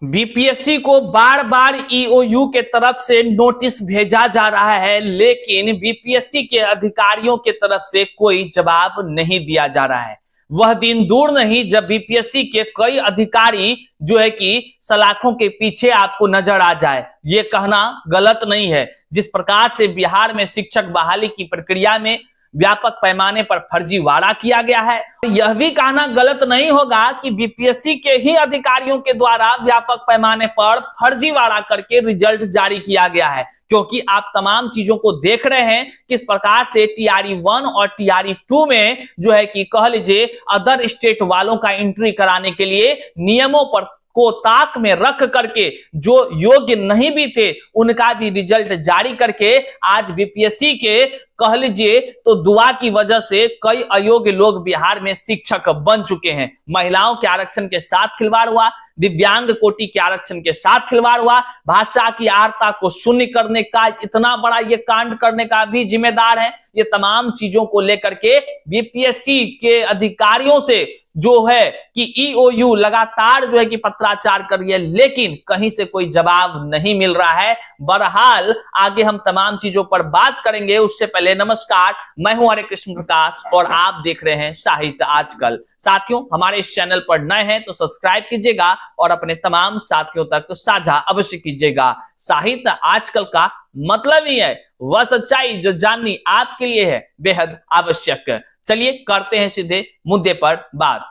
BPSC को बार बार EOU के तरफ से नोटिस भेजा जा रहा है, लेकिन बीपीएससी के अधिकारियों के तरफ से कोई जवाब नहीं दिया जा रहा है। वह दिन दूर नहीं जब बीपीएससी के कई अधिकारी जो है कि सलाखों के पीछे आपको नजर आ जाए। ये कहना गलत नहीं है। जिस प्रकार से बिहार में शिक्षक बहाली की प्रक्रिया में व्यापक पैमाने पर फर्जीवाड़ा किया गया है, यह भी कहना गलत नहीं होगा कि बीपीएससी के ही अधिकारियों के द्वारा व्यापक पैमाने पर फर्जीवाड़ा करके रिजल्ट जारी किया गया है। क्योंकि आप तमाम चीजों को देख रहे हैं किस प्रकार से टीआरई 1 और टीआरई 2 में जो है कि कह लीजिए अदर स्टेट वालों का एंट्री कराने के लिए नियमों पर को ताक में रख करके जो योग्य नहीं भी थे उनका भी रिजल्ट जारी करके आज बीपीएससी के कह लीजिए तो दुआ की वजह से कई अयोग्य लोग बिहार में शिक्षक बन चुके हैं। महिलाओं के आरक्षण के साथ खिलवाड़ हुआ, दिव्यांग कोटि के आरक्षण के साथ खिलवाड़ हुआ, भाषा की आर्ता को शून्य करने का इतना बड़ा ये कांड करने का भी जिम्मेदार है। ये तमाम चीजों को लेकर के बीपीएससी के अधिकारियों से जो है कि ईओयू लगातार जो है कि पत्राचार कर रही है, लेकिन कहीं से कोई जवाब नहीं मिल रहा है। बहरहाल आगे हम तमाम चीजों पर बात करेंगे। उससे पहले नमस्कार, मैं हूं हरे कृष्ण प्रकाश और आप देख रहे हैं साहित्य आजकल। साथियों, हमारे इस चैनल पर नए हैं तो सब्सक्राइब कीजिएगा और अपने तमाम साथियों तक साझा अवश्य कीजिएगा। साहित्य आजकल का मतलब ही है वह सच्चाई जो जाननी आपके लिए है बेहद आवश्यक। चलिए करते हैं सीधे मुद्दे पर बात।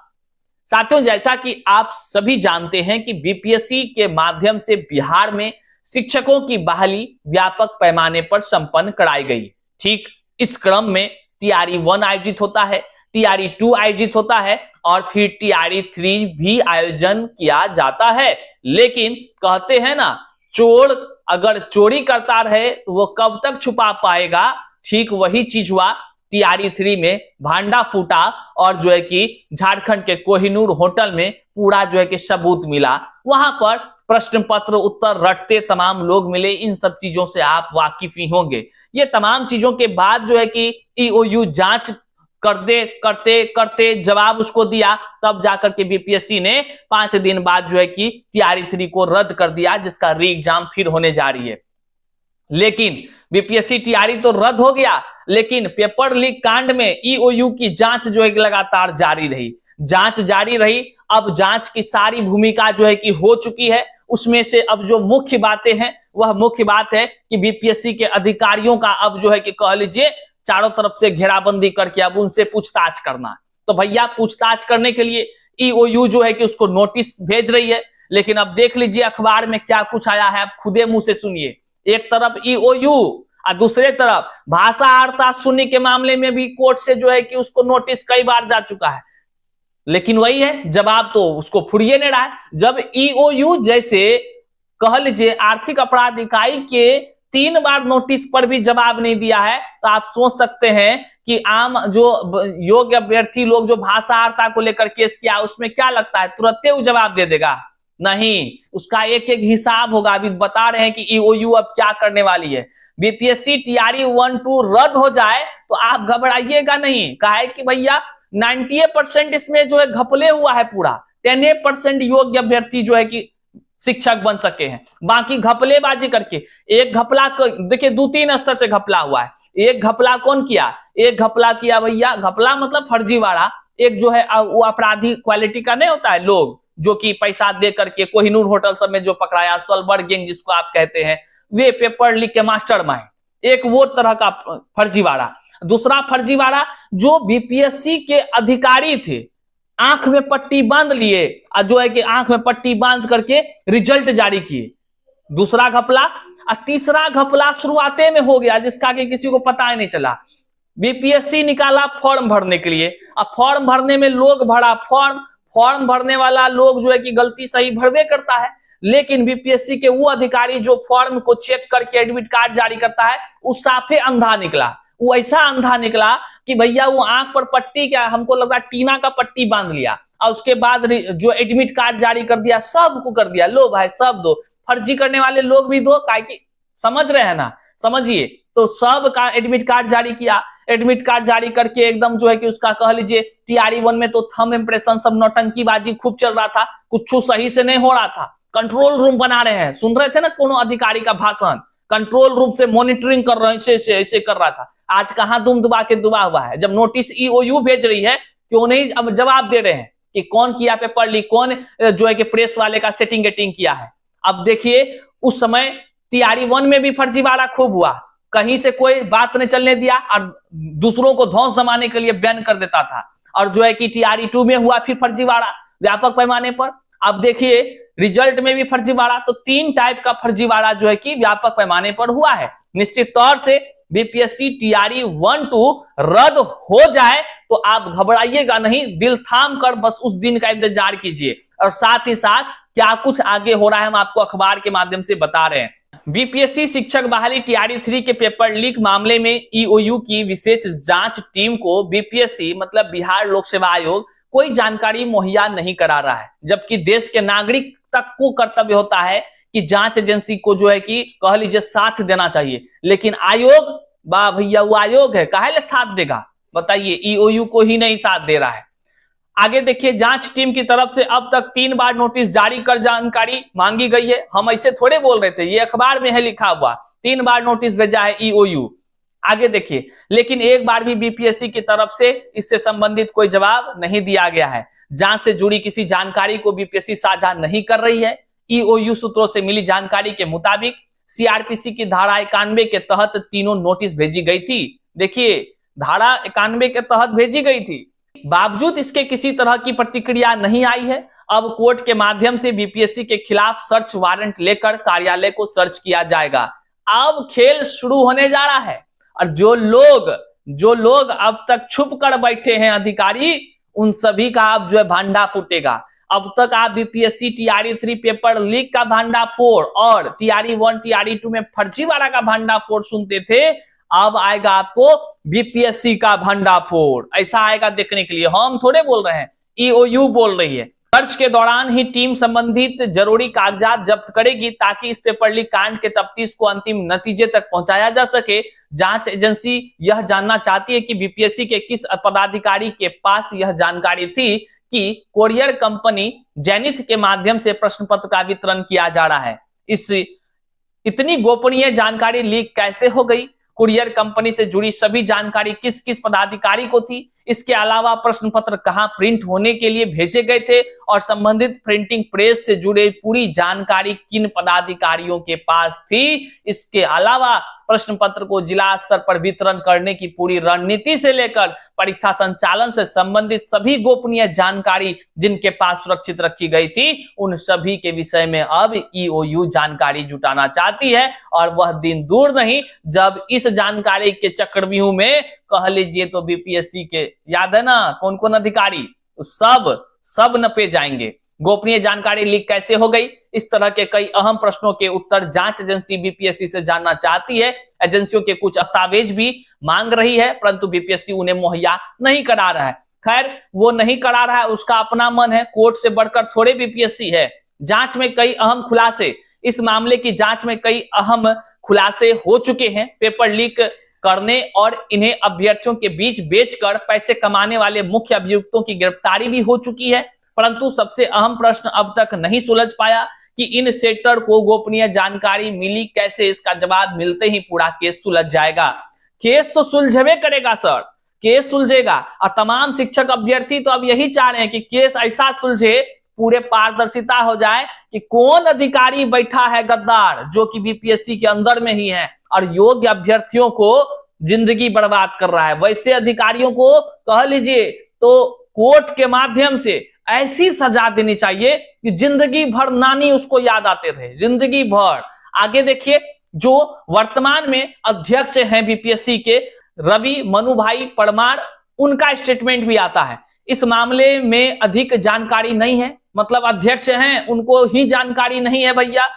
साथियों, जैसा कि आप सभी जानते हैं कि बीपीएससी के माध्यम से बिहार में शिक्षकों की बहाली व्यापक पैमाने पर संपन्न कराई गई। ठीक इस क्रम में टीआरई 1 आयोजित होता है, टीआरई 2 आयोजित होता है और फिर टीआरई 3 भी आयोजन किया जाता है। लेकिन कहते हैं ना, चोर अगर चोरी करता रहे तो वो कब तक छुपा पाएगा। ठीक वही चीज हुआ। टीआरई 3 में भांडा फूटा और जो है कि झारखंड के कोहिनूर होटल में पूरा जो है कि सबूत मिला। वहां पर प्रश्न पत्र उत्तर रटते तमाम लोग मिले। इन सब चीजों से आप वाकिफ ही होंगे। ये तमाम चीजों के बाद जो है कि ईओयू जांच करते करते जवाब उसको दिया, तब जाकर के बीपीएससी ने 5 दिन बाद जो है कि टीआरई 3 को रद्द कर दिया, जिसका री एग्जाम फिर होने जा रही है। लेकिन बीपीएससी टीआरई तो रद्द हो गया, लेकिन पेपर लीक कांड में ईओयू की जांच जो है लगातार जारी रही। अब जांच की सारी भूमिका जो है कि हो चुकी है। उसमें से अब जो मुख्य बातें हैं वह मुख्य बात है कि बीपीएससी के अधिकारियों का अब जो है कि कह लीजिए चारों तरफ से घेराबंदी करके अब उनसे पूछताछ करना। तो भैया पूछताछ करने के लिए ईओयू जो है कि उसको नोटिस भेज रही है। लेकिन अब देख लीजिए अखबार में क्या कुछ आया है, आप खुदे मुंह से सुनिए। एक तरफ ईओयू और दूसरे तरफ भाषा आर्ता शून्य के मामले में भी कोर्ट से जो है कि उसको नोटिस कई बार जा चुका है, लेकिन वही है, जवाब तो उसको फुरिए नहीं रहा है। जब ईओयू जैसे कह लीजिए आर्थिक अपराध इकाई के 3 बार नोटिस पर भी जवाब नहीं दिया है, तो आप सोच सकते हैं कि आम जो योग्य अभ्यर्थी लोग जो भाषा आर्ता को लेकर केस किया उसमें क्या लगता है तुरंत वो जवाब दे देगा? नहीं, उसका एक एक हिसाब होगा। अभी बता रहे हैं कि ईओयू अब क्या करने वाली है। बीपीएससी टीआरई 1-2 रद्द हो जाए तो आप घबराइएगा नहीं। कहा है कि भैया 98% इसमें जो है घपले हुआ है, पूरा 10% योग्य अभ्यर्थी जो है कि शिक्षक बन सके हैं। बाकी घपलेबाजी करके एक घपला देखिए 2-3 स्तर से घपला हुआ है। एक घपला कौन किया? एक घपला किया भैया, घपला मतलब फर्जीवाड़ा। एक जो है वो अपराधी क्वालिटी का नहीं होता है, लोग जो कि पैसा दे करके कोहिनूर होटल सब में जो पकड़ाया, सोलबर्ग गैंग जिसको आप कहते हैं, वे पेपर लीक के मास्टरमाइंड। एक वो तरह का फर्जीवाड़ा। दूसरा फर्जीवाड़ा जो बीपीएससी के अधिकारी थे, आंख में पट्टी बांध लिए और जो है कि आंख में पट्टी बांध करके रिजल्ट जारी किए। दूसरा घपला। और तीसरा घपला शुरुआते में हो गया जिसका कि किसी को पता ही नहीं चला। बीपीएससी निकाला फॉर्म भरने के लिए, अब फॉर्म भरने में लोग भरा फॉर्म भरने वाला लोग जो है कि गलती सही भरवे करता है, लेकिन बीपीएससी के वो अधिकारी जो फॉर्म को चेक करके एडमिट कार्ड जारी करता है वो साफे अंधा निकला। वो ऐसा अंधा निकला कि भैया वो आंख पर पट्टी, क्या हमको लगा टीना का पट्टी बांध लिया और उसके बाद जो एडमिट कार्ड जारी कर दिया, सबको कर दिया, लो भाई सब दो। फर्जी करने वाले लोग भी दो, काहे कि समझ रहे हैं ना, समझिए। तो सब का एडमिट कार्ड जारी किया। एडमिट कार्ड जारी करके एकदम जो है कि उसका कह लीजिए टीआरई 1 में तो थंब इंप्रेशन सब नौटंकीबाजी खूब चल रहा था, कुछ सही से नहीं हो रहा था। कंट्रोल रूम बना रहे हैं। सुन रहे थे ना कोनो अधिकारी का भाषण, कंट्रोल रूम से मॉनिटरिंग कर रहे हैं, ऐसे कर रहा था। आज कहां दुम दुबा के दुबा हुआ है। जब नोटिस ईओयू भेज रही है, क्यों नहीं अब जवाब दे रहे हैं कि कौन किया पेपर लीक, कौन जो है कि प्रेस वाले का सेटिंग गेटिंग किया है। अब देखिए उस समय टीआरई 1 में भी फर्जीवाड़ा खूब हुआ, कहीं से कोई बात नहीं चलने दिया और दूसरों को धौंस जमाने के लिए बैन कर देता था। और जो है कि टीआरई 2 में हुआ फिर फर्जीवाड़ा व्यापक पैमाने पर। अब देखिए रिजल्ट में भी फर्जीवाड़ा, तो 3 टाइप का फर्जीवाड़ा जो है कि व्यापक पैमाने पर हुआ है। निश्चित तौर से बीपीएससी टीआरई 1-2 रद्द हो जाए तो आप घबराइएगा नहीं, दिल थाम कर बस उस दिन का इंतजार कीजिए। और साथ ही साथ क्या कुछ आगे हो रहा है हम आपको अखबार के माध्यम से बता रहे हैं। बीपीएससी शिक्षक बहाली टीआरई 3 के पेपर लीक मामले में ईओयू की विशेष जांच टीम को बीपीएससी मतलब बिहार लोक सेवा आयोग कोई जानकारी मुहैया नहीं करा रहा है, जबकि देश के नागरिक तक को कर्तव्य होता है कि जांच एजेंसी को जो है कि कह लीजिए साथ देना चाहिए। लेकिन आयोग, वाह भैया वो आयोग है, काहे साथ देगा बताइए, ईओयू को ही नहीं साथ दे रहा है। आगे देखिए जांच टीम की तरफ से अब तक 3 बार नोटिस जारी कर जानकारी मांगी गई है। हम ऐसे थोड़े बोल रहे थे, ये अखबार में है लिखा हुआ, 3 बार नोटिस भेजा है ईओयू। आगे देखिए, लेकिन एक बार भी बीपीएससी की तरफ से इससे संबंधित कोई जवाब नहीं दिया गया है। जांच से जुड़ी किसी जानकारी को बीपीएससी साझा नहीं कर रही है। ईओयू सूत्रों से मिली जानकारी के मुताबिक सीआरपीसी की धारा 91 के तहत तीनों नोटिस भेजी गई थी। देखिए धारा 91 के तहत भेजी गई थी, बावजूद इसके किसी तरह की प्रतिक्रिया नहीं आई है। अब कोर्ट के माध्यम से बीपीएससी के खिलाफ सर्च वारंट लेकर कार्यालय को सर्च किया जाएगा। अब खेल शुरू होने जा रहा है और जो लोग अब तक छुप कर बैठे हैं अधिकारी, उन सभी का अब जो है भांडा फूटेगा। अब तक आप बीपीएससी टीआरई 3 पेपर लीक का भांडाफोड़ और टीआरई 1 टीआरई 2 में फर्जीवाड़ा का भांडाफोड़ सुनते थे, अब आएगा आपको बीपीएससी का भंडाफोड़। ऐसा आएगा देखने के लिए, हम थोड़े बोल रहे हैं, ईओयू बोल रही है। सर्च के दौरान ही टीम संबंधित जरूरी कागजात जब्त करेगी ताकि इस पेपर लीक कांड के तफ्तीश को अंतिम नतीजे तक पहुंचाया जा सके। जांच एजेंसी यह जानना चाहती है कि बीपीएससी के किस पदाधिकारी के पास यह जानकारी थी कि कोरियर कंपनी जेनिथ के माध्यम से प्रश्न पत्र का वितरण किया जा रहा है। इस इतनी गोपनीय जानकारी लीक कैसे हो गई? कुरियर कंपनी से जुड़ी सभी जानकारी किस किस पदाधिकारी को थी? इसके अलावा प्रश्न पत्र कहां प्रिंट होने के लिए भेजे गए थे और संबंधित प्रिंटिंग प्रेस से जुड़े पूरी जानकारी किन पदाधिकारियों के पास थी? इसके अलावा प्रश्न पत्र को जिला स्तर पर वितरण करने की पूरी रणनीति से लेकर परीक्षा संचालन से संबंधित सभी गोपनीय जानकारी जिनके पास सुरक्षित रखी गई थी, उन सभी के विषय में अब ईओयू जानकारी जुटाना चाहती है। और वह दिन दूर नहीं जब इस जानकारी के चक्रव्यूह में कह लीजिए तो बीपीएससी के, याद है ना कौन कौन अधिकारी, सब नपे जाएंगे। गोपनीय जानकारी लीक कैसे हो गई? इस तरह के कई अहम प्रश्नों के उत्तर जांच एजेंसी बीपीएससी से जानना चाहती है। एजेंसियों के कुछ दस्तावेज भी मांग रही है, परंतु बीपीएससी उन्हें मुहैया नहीं करा रहा है। खैर वो नहीं करा रहा है, उसका अपना मन है, कोर्ट से बढ़कर थोड़े बीपीएससी है। जांच में कई अहम खुलासे, इस मामले की जांच में कई अहम खुलासे हो चुके हैं। पेपर लीक करने और इन्हें अभ्यर्थियों के बीच बेचकर पैसे कमाने वाले मुख्य अभियुक्तों की गिरफ्तारी भी हो चुकी है, परंतु सबसे अहम प्रश्न अब तक नहीं सुलझ पाया कि इन सेक्टर को गोपनीय जानकारी मिली कैसे। इसका जवाब मिलते ही पूरा केस सुलझ जाएगा। केस तो सुलझे करेगा सर, केस सुलझेगा और तमाम शिक्षक अभ्यर्थी तो अब यही चाह रहे हैं कि केस ऐसा सुलझे, पूरे पारदर्शिता हो जाए कि कौन अधिकारी बैठा है गद्दार जो कि बीपीएससी के अंदर में ही है और योग्य अभ्यर्थियों को जिंदगी बर्बाद कर रहा है। वैसे अधिकारियों को कह लीजिए तो कोर्ट के माध्यम से ऐसी सजा देनी चाहिए कि जिंदगी भर नानी उसको याद आते रहे, जिंदगी भर। आगे देखिए, जो वर्तमान में अध्यक्ष हैं बीपीएससी के रवि मनुभाई परमार, उनका स्टेटमेंट भी आता है। इस मामले में अधिक जानकारी नहीं है, मतलब अध्यक्ष हैं उनको ही जानकारी नहीं है भैया।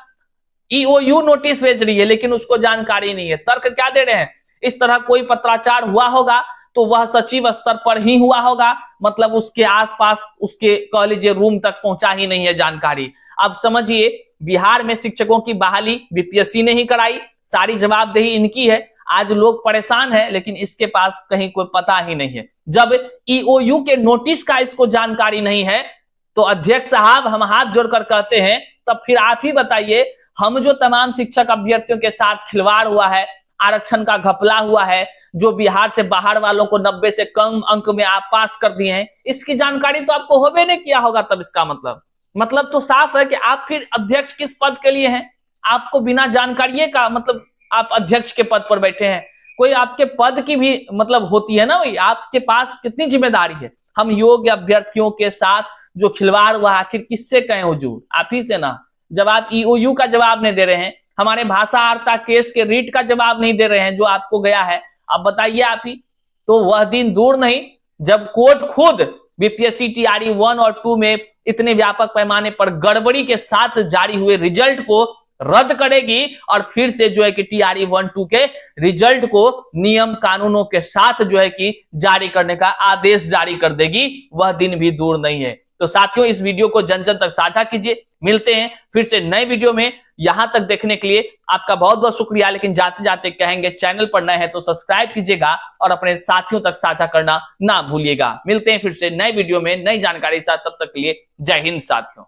ईओयू नोटिस भेज रही है लेकिन उसको जानकारी नहीं है। तर्क क्या दे रहे हैं? इस तरह कोई पत्राचार हुआ होगा तो वह सचिव स्तर पर ही हुआ होगा, मतलब उसके आसपास उसके कह लीजिए रूम तक पहुंचा ही नहीं है जानकारी। अब समझिए, बिहार में शिक्षकों की बहाली बीपीएससी ने ही कराई, सारी जवाबदेही इनकी है। आज लोग परेशान है लेकिन इसके पास कहीं कोई पता ही नहीं है। जब ईओयू के नोटिस का इसको जानकारी नहीं है तो अध्यक्ष साहब हम हाथ जोड़कर कहते हैं, तब फिर आप ही बताइए, हम जो तमाम शिक्षक अभ्यर्थियों के साथ खिलवाड़ हुआ है, आरक्षण का घपला हुआ है, जो बिहार से बाहर वालों को 90 से कम अंक में आप पास कर दिए हैं, इसकी जानकारी तो आपको होबे नहीं किया होगा। तब इसका मतलब तो साफ है कि आप फिर अध्यक्ष किस पद के लिए हैं? आपको बिना जानकारी का मतलब आप अध्यक्ष के पद पर बैठे हैं। कोई आपके पद की भी मतलब होती है ना भाई, आपके पास कितनी जिम्मेदारी है। हम योग्य अभ्यर्थियों के साथ जो खिलवाड़ हुआ आखिर किससे कहें हुजूर? आप ही से ना। जब आप ईओयू का जवाब नहीं दे रहे हैं, हमारे भाषा आर्ता केस के रीट का जवाब नहीं दे रहे हैं जो आपको गया है, अब बताइए आप ही। तो वह दिन दूर नहीं जब कोर्ट खुद बीपीएससी टीआरई 1 और 2 में इतने व्यापक पैमाने पर गड़बड़ी के साथ जारी हुए रिजल्ट को रद्द करेगी और फिर से जो है कि टीआरई 1-2 के रिजल्ट को नियम कानूनों के साथ जो है कि जारी करने का आदेश जारी कर देगी। वह दिन भी दूर नहीं है। तो साथियों, इस वीडियो को जन जन तक साझा कीजिए। मिलते हैं फिर से नए वीडियो में। यहां तक देखने के लिए आपका बहुत बहुत शुक्रिया। लेकिन जाते जाते कहेंगे, चैनल पर नए हैं तो सब्सक्राइब कीजिएगा और अपने साथियों तक साझा करना ना भूलिएगा। मिलते हैं फिर से नए वीडियो में नई जानकारी के साथ। तब तक के लिए जय हिंद साथियों।